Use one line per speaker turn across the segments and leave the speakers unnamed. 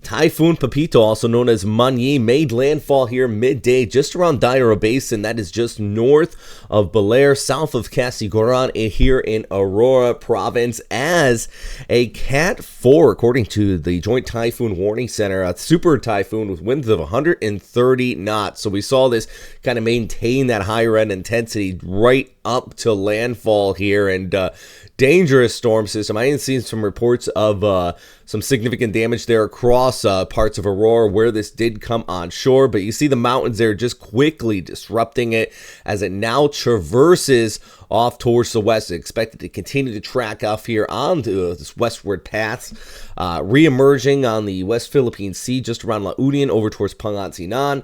Typhoon Pepito, also known as Manyi, made landfall here midday just around Dairo Basin. That is just north of Belair, south of Casiguran, here in Aurora Province as a Cat 4, according to the Joint Typhoon Warning Center. A super typhoon with winds of 130 knots. So we saw this kind of maintain that higher end intensity right up to landfall here, and dangerous storm system. I had seen some reports of some significant damage there across parts of Aurora where this did come on shore, but you see the mountains there just quickly disrupting it as it now traverses off towards the west. It's expected to continue to track off here onto this westward path, re-emerging on the West Philippine Sea just around La Union over towards Pangasinan,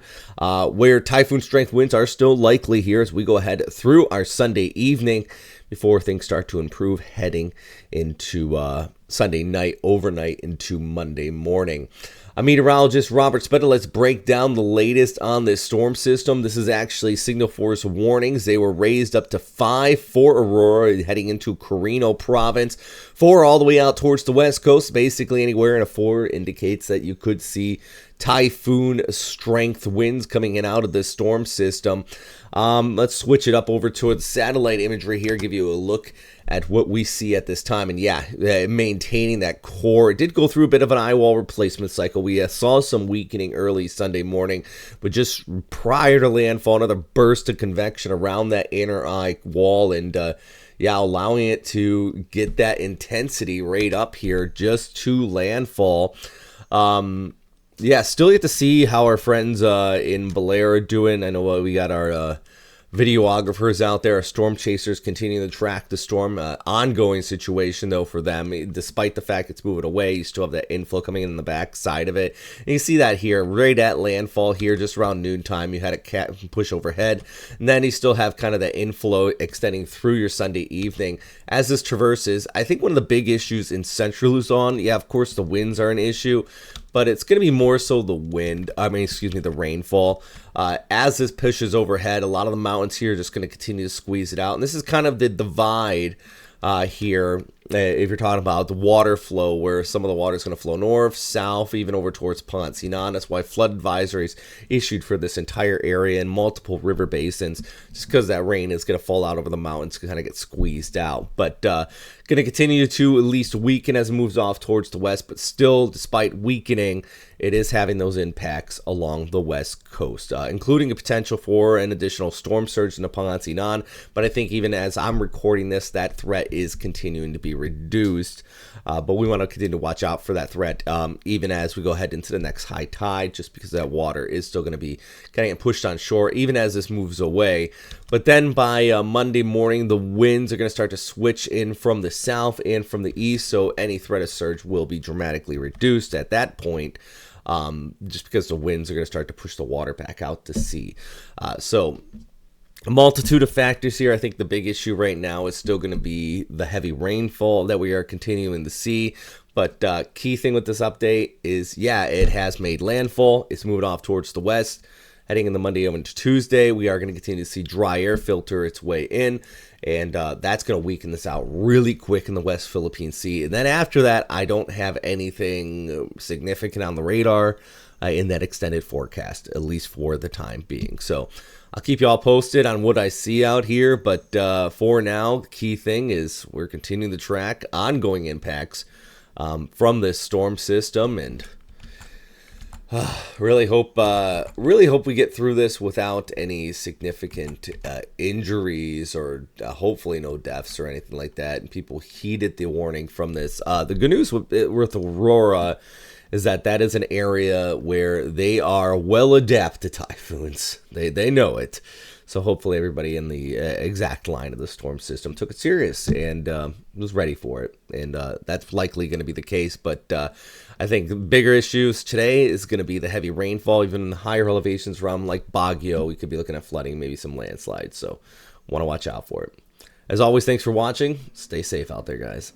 where typhoon strength winds are still likely here as we go ahead through our Sunday evening before things start to improve heading into Sunday night, overnight into Monday morning. I'm meteorologist Robert Spetta. Let's break down the latest on this storm system. This is actually signal force warnings. They were raised up to 5 for Aurora heading into Carino Province, 4 all the way out towards the west coast. Basically anywhere in a 4 indicates that you could see typhoon strength winds coming in out of this storm system. Let's switch it up over towards satellite imagery here, give you a look at what we see at this time. And yeah, maintaining that core. It did go through a bit of an eye wall replacement cycle. We saw some weakening early Sunday morning, but just prior to landfall, another burst of convection around that inner eye wall, and yeah, allowing it to get that intensity right up here just to landfall. Yeah, still yet to see how our friends in Belair are doing. I know we got our videographers out there, our storm chasers continuing to track the storm. Ongoing situation, though, for them. Despite the fact it's moving away, you still have that inflow coming in the back side of it. And you see that here, right at landfall here, just around noontime. You had a cat push overhead. And then you still have kind of the inflow extending through your Sunday evening. As this traverses, I think one of the big issues in central Luzon, yeah, of course, the winds are an issue, but it's going to be more so the wind, the rainfall. As this pushes overhead, a lot of the mountains here are just going to continue to squeeze it out. And this is kind of the divide here, if you're talking about the water flow, where some of the water is going to flow north, south, even over towards Pangasinan. That's why flood advisories issued for this entire area and multiple river basins, just because that rain is going to fall out over the mountains, kind of get squeezed out. But going to continue to at least weaken as it moves off towards the west, but still, despite weakening, it is having those impacts along the west coast, including a potential for an additional storm surge in the Pangasinan. But I think even as I'm recording this, that threat is continuing to be reduced. But we want to continue to watch out for that threat, even as we go ahead into the next high tide, just because that water is still going to be kind of getting pushed on shore, even as this moves away. But then by Monday morning, the winds are going to start to switch in from the south and from the east, so any threat of surge will be dramatically reduced at that point, just because the winds are going to start to push the water back out to sea. So a multitude of factors here. I think the big issue right now is still going to be the heavy rainfall that we are continuing to see. But key thing with this update is, yeah, it has made landfall. It's moving off towards the west. Heading in the Monday over into Tuesday, we are going to continue to see dry air filter its way in, and that's going to weaken this out really quick in the West Philippine Sea. And then after that, I don't have anything significant on the radar in that extended forecast, at least for the time being. So I'll keep you all posted on what I see out here, but for now, the key thing is we're continuing to track ongoing impacts from this storm system, and really hope we get through this without any significant injuries, or hopefully no deaths or anything like that, and people heeded the warning from this. The good news with Aurora is that is an area where they are well adept to typhoons. They know it. So hopefully everybody in the exact line of the storm system took it serious and was ready for it. And that's likely going to be the case. But I think the bigger issues today is going to be the heavy rainfall. Even in higher elevations around like Baguio, we could be looking at flooding, maybe some landslides. So want to watch out for it. As always, thanks for watching. Stay safe out there, guys.